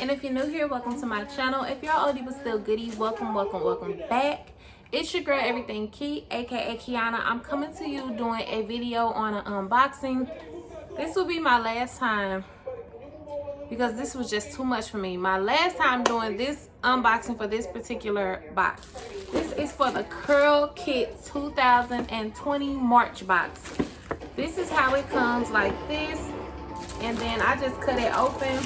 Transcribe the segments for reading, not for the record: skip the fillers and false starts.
And if you're new here, welcome to my channel. If you're oldie but still goodie, welcome back. It's your girl Everything Key, aka Kiana. I'm coming to you doing a video on an unboxing. This will be my last time because this was just too much for me. My last time doing this unboxing for this particular box. This is for the Curlkit 2020 March box. This is how it comes, like this, and then I just cut it open.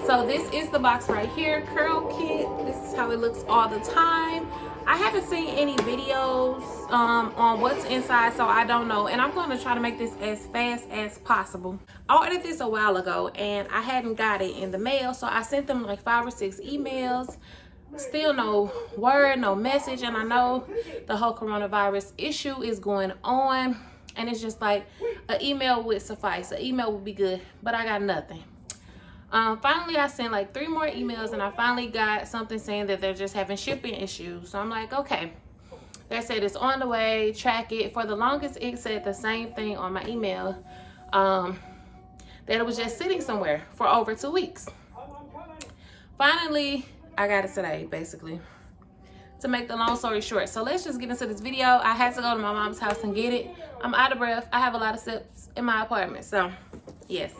So this is the box right here, Curlkit. This is how it looks all the time. I haven't seen any videos on what's inside, so I don't know. And I'm going to try to make this as fast as possible. I ordered this a while ago, and I hadn't got it in the mail, so I sent them like 5 or 6 emails. Still no word, no message, and I know the whole coronavirus issue is going on, and it's just like an email would suffice. An email would be good, but I got nothing. Finally, I sent like 3 more emails, and I finally got something saying that they're just having shipping issues. So I'm like, okay. They said it's on the way, track it. For the longest, it said the same thing on my email, that it was just sitting somewhere for over 2 weeks. Finally, I got it today, basically, to make the long story short. So let's just get into this video. I had to go to my mom's house and get it. I'm out of breath. I have a lot of steps in my apartment, so yes.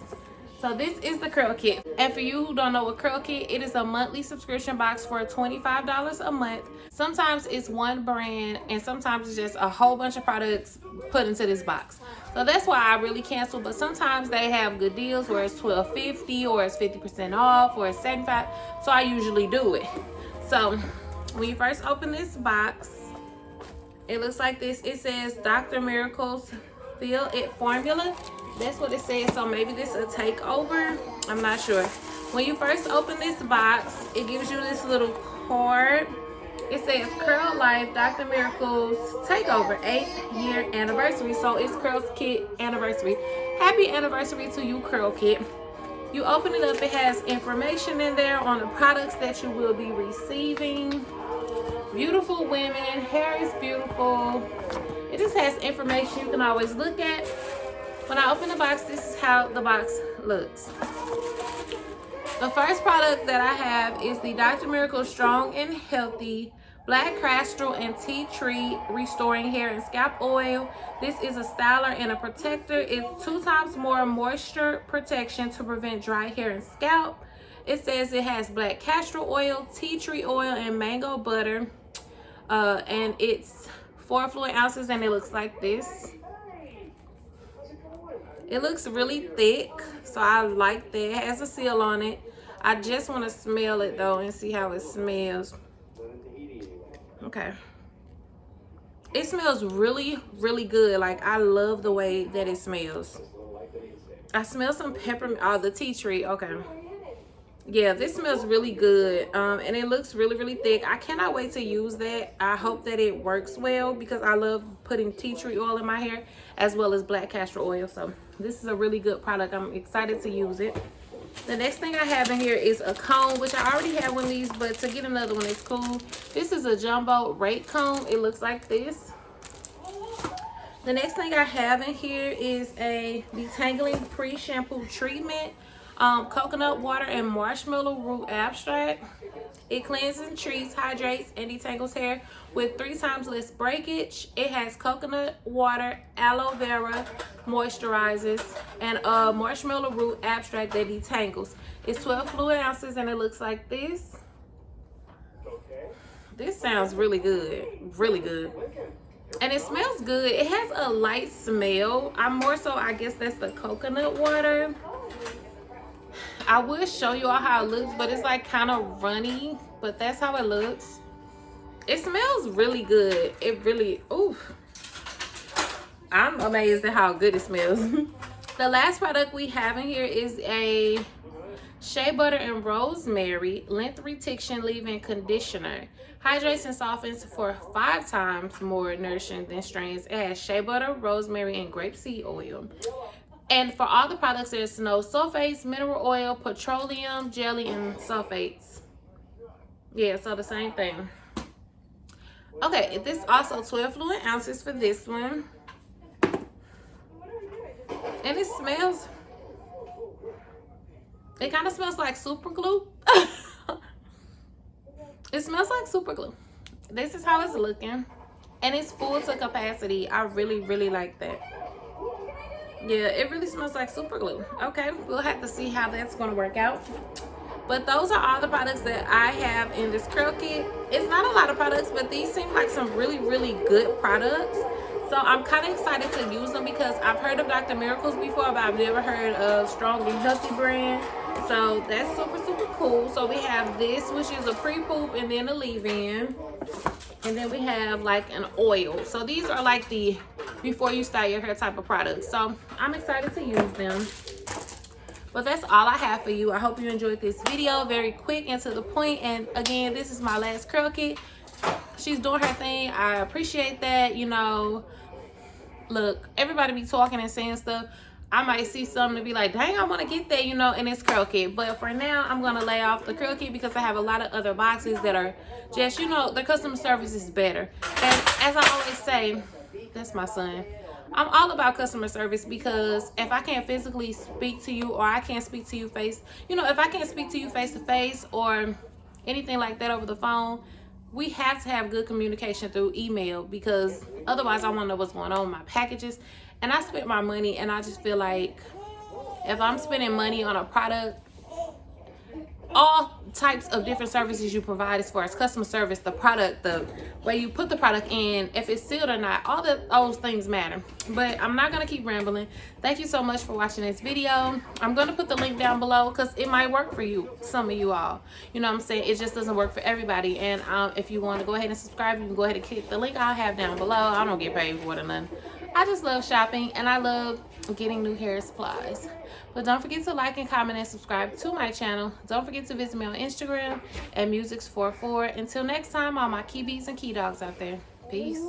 So this is the Curlkit. And for you who don't know what Curlkit, it is a monthly subscription box for $25 a month. Sometimes it's one brand, and sometimes it's just a whole bunch of products put into this box. So that's why I really cancel. But sometimes they have good deals where it's $12.50 or it's 50% off or it's $75. So I usually do it. So when you first open this box, it looks like this. It says Dr. Miracle's Feel It Formula. That's what it says. So maybe this is a takeover. I'm not sure. When you first open this box, it gives you this little card. It says Curl Life Dr. Miracle's Takeover 8th year anniversary. So it's Curlkit anniversary. Happy anniversary to you, Curlkit. You open it up, it has information in there on the products that you will be receiving. Beautiful women, hair is beautiful. It just has information you can always look at. When I open the box, this is how the box looks. The first product that I have is the Dr. Miracle Strong and Healthy Black Castor and Tea Tree Restoring Hair and Scalp Oil. This is a styler and a protector. It's 2 times more moisture protection to prevent dry hair and scalp. It says it has black castor oil, tea tree oil, and mango butter. And it's 4 fluid ounces, and it looks like this. It looks really thick, so I like that. It has a seal on it. I just want to smell it though and see how it smells. Okay. It smells really, really good. Like, I love the way that it smells. I smell some peppermint. Oh, the tea tree. Okay. Yeah, this smells really good. And it looks really, really thick. I cannot wait to use that. I hope that it works well because I love putting tea tree oil in my hair as well as black castor oil. So this is a really good product. I'm excited to use it. The next thing I have in here is a comb, which I already have one of these, but to get another one is cool. This is a jumbo rake comb. It looks like this. The next thing I have in here is a Detangling pre-shampoo treatment. Coconut water and marshmallow root extract. It cleanses, treats, hydrates, and detangles hair with 3 times less breakage. It has coconut water, aloe vera, moisturizes, and marshmallow root extract that detangles. It's 12 fluid ounces, and it looks like this. This sounds really good, really good. And it smells good. It has a light smell. I guess that's the coconut water. I will show you all how it looks, but it's like kind of runny, but that's how it looks. It smells really good. It really, oof. I'm amazed at how good it smells. The last product we have in here is a Shea Butter and Rosemary Length Retention Leave-In Conditioner. Hydrates and softens for 5 times more nourishing than strains. It has shea butter, rosemary, and grapeseed oil. And for all the products, there's no sulfates, mineral oil, petroleum, jelly, and sulfates. Yeah, so the same thing. Okay, this also 12 fluid ounces for this one. And it smells It kind of smells like super glue. It smells like super glue. This is how it's looking. And it's full to capacity. I really like that. Yeah, it really smells like super glue. Okay, we'll have to see how that's going to work out. But those are all the products that I have in this curl kit. It's not a lot of products, but these seem like some really good products. So I'm kind of excited to use them because I've heard of Dr. Miracles before, but I've never heard of Strong and Healthy brand. So that's super cool. So we have this, which is a pre-poop and then a leave-in. And then we have like an oil. So these are like the before you style your hair type of products. So I'm excited to use them. But that's all I have for you. I hope you enjoyed this video. Very quick and to the point. And again, this is my last curl kit. She's doing her thing. I appreciate that. You know, look, everybody be talking and saying stuff. I might see something to be like, dang, I want to get that, you know, in this curl kit. But for now, I'm going to lay off the curl kit because I have a lot of other boxes that are just, you know, the customer service is better. And as I always say, that's my son. I'm all about customer service because if I can't physically speak to you or I can't speak to you if I can't speak to you face to face or anything like that over the phone, we have to have good communication through email because otherwise I want to know what's going on with my packages. And I spent my money and I just feel like if I'm spending money on a product, all types of different services you provide as far as customer service, the product, the way you put the product in, if it's sealed or not, all those things matter. But I'm not going to keep rambling. Thank you so much for watching this video. I'm going to put the link down below because it might work for you, some of you all. You know what I'm saying? It just doesn't work for everybody. And if you want to go ahead and subscribe, you can go ahead and click the link I'll have down below. I don't get paid for it or nothing. I just love shopping and I love getting new hair supplies. But don't forget to like and comment and subscribe to my channel. Don't forget to visit me on Instagram at Musics44. Until next time, all my key bees and key dogs out there. Peace.